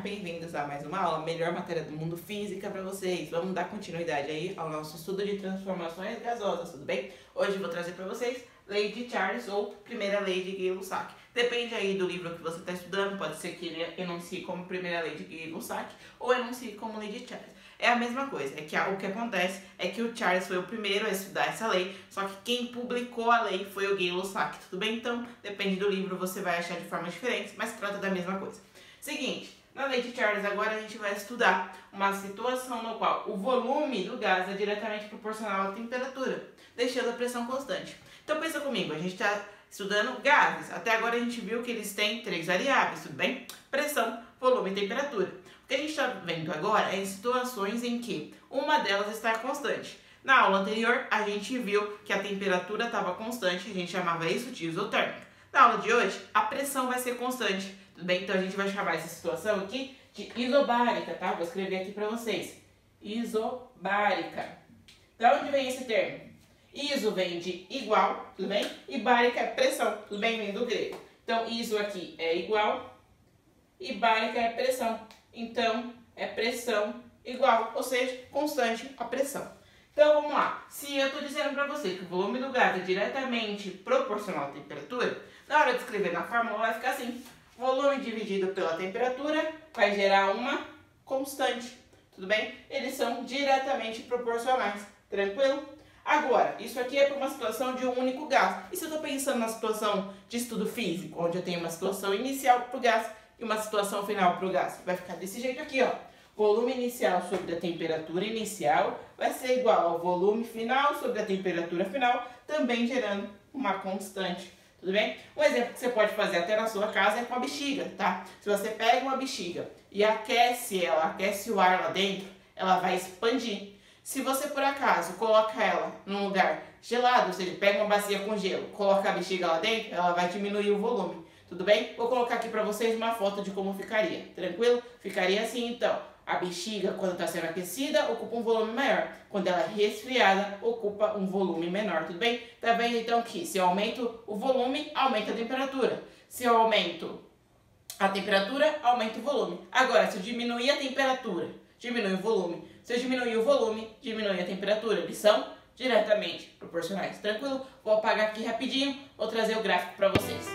bem-vindos a mais uma aula, melhor matéria do mundo, física para vocês. Vamos dar continuidade aí ao nosso estudo de transformações gasosas, tudo bem? Hoje eu vou trazer para vocês Lei de Charles ou Primeira Lei de Gay-Lussac. Depende aí do livro que você está estudando, pode ser que ele enuncie como Primeira Lei de Gay-Lussac ou enuncie como Lei de Charles. É a mesma coisa, é que o que acontece é que o Charles foi o primeiro a estudar essa lei, só que quem publicou a lei foi o Gay-Lussac, tudo bem? Então, depende do livro, você vai achar de formas diferentes, mas trata da mesma coisa. Seguinte, na lei de Charles agora a gente vai estudar uma situação no qual o volume do gás é diretamente proporcional à temperatura, deixando a pressão constante. Então pensa comigo, a gente está estudando gases. Até agora a gente viu que eles têm três variáveis, tudo bem? Pressão, volume e temperatura. O que a gente está vendo agora é em situações em que uma delas está constante. Na aula anterior a gente viu que a temperatura estava constante, a gente chamava isso de isotérmica. Na aula de hoje a pressão vai ser constante. Tudo bem? Então a gente vai chamar essa situação aqui de isobárica, tá? Vou escrever aqui para vocês. Isobárica. Da onde vem esse termo? Iso vem de igual, tudo bem? E bárica é pressão, tudo bem? Vem do grego. Então iso aqui é igual e bárica é pressão. Então é pressão igual, ou seja, constante a pressão. Então vamos lá. Se eu estou dizendo para você que o volume do gás é diretamente proporcional à temperatura, na hora de escrever na fórmula vai ficar assim. Volume dividido pela temperatura vai gerar uma constante, tudo bem? Eles são diretamente proporcionais, tranquilo? Agora, isso aqui é para uma situação de um único gás. E se eu estou pensando na situação de estudo físico, onde eu tenho uma situação inicial para o gás e uma situação final para o gás? Vai ficar desse jeito aqui, ó. Volume inicial sobre a temperatura inicial vai ser igual ao volume final sobre a temperatura final, também gerando uma constante. Tudo bem? Um exemplo que você pode fazer até na sua casa é com a bexiga, tá? Se você pega uma bexiga e aquece ela, aquece o ar lá dentro, ela vai expandir. Se você, por acaso, coloca ela num lugar gelado, ou seja, pega uma bacia com gelo, coloca a bexiga lá dentro, ela vai diminuir o volume. Tudo bem? Vou colocar aqui pra vocês uma foto de como ficaria. Tranquilo? Ficaria assim, então. A bexiga, quando está sendo aquecida, ocupa um volume maior. Quando ela é resfriada, ocupa um volume menor, tudo bem? Tá vendo então que se eu aumento o volume, aumenta a temperatura. Se eu aumento a temperatura, aumenta o volume. Agora, se eu diminuir a temperatura, diminui o volume. Se eu diminuir o volume, diminui a temperatura. Eles são diretamente proporcionais. Tranquilo? Vou apagar aqui rapidinho, vou trazer o gráfico para vocês.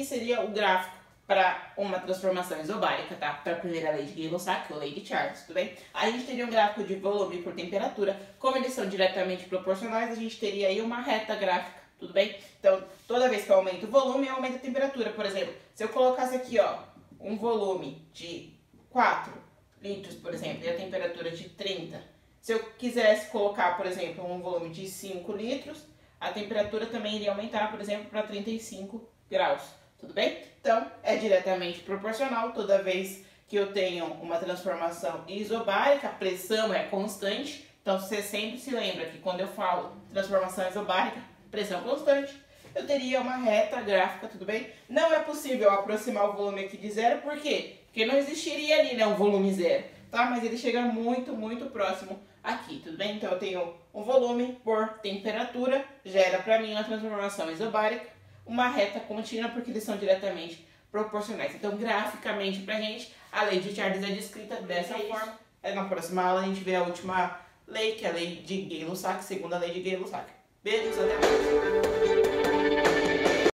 Seria o gráfico para uma transformação isobárica, tá? Para a primeira lei de Gay-Lussac, ou lei de Charles, tudo bem? Aí a gente teria um gráfico de volume por temperatura. Como eles são diretamente proporcionais, a gente teria aí uma reta gráfica, tudo bem? Então, toda vez que eu aumento o volume, eu aumento a temperatura. Por exemplo, se eu colocasse aqui, ó, um volume de 4 litros, por exemplo, e a temperatura de 30. Se eu quisesse colocar, por exemplo, um volume de 5 litros, a temperatura também iria aumentar, por exemplo, para 35 graus. Tudo bem? Então, é diretamente proporcional. Toda vez que eu tenho uma transformação isobárica, a pressão é constante. Então, você sempre se lembra que quando eu falo transformação isobárica, pressão constante, eu teria uma reta gráfica, tudo bem? Não é possível aproximar o volume aqui de zero, por quê? Porque não existiria ali, né, um volume zero, tá? Mas ele chega muito, muito próximo aqui, tudo bem? Então, eu tenho um volume por temperatura, gera para mim uma transformação isobárica, uma reta contínua, porque eles são diretamente proporcionais. Então, graficamente, pra gente, a lei de Charles é descrita dessa forma. Na próxima aula, a gente vê a última lei, que é a lei de Gay-Lussac, segunda lei de Gay-Lussac. Beijos, até mais!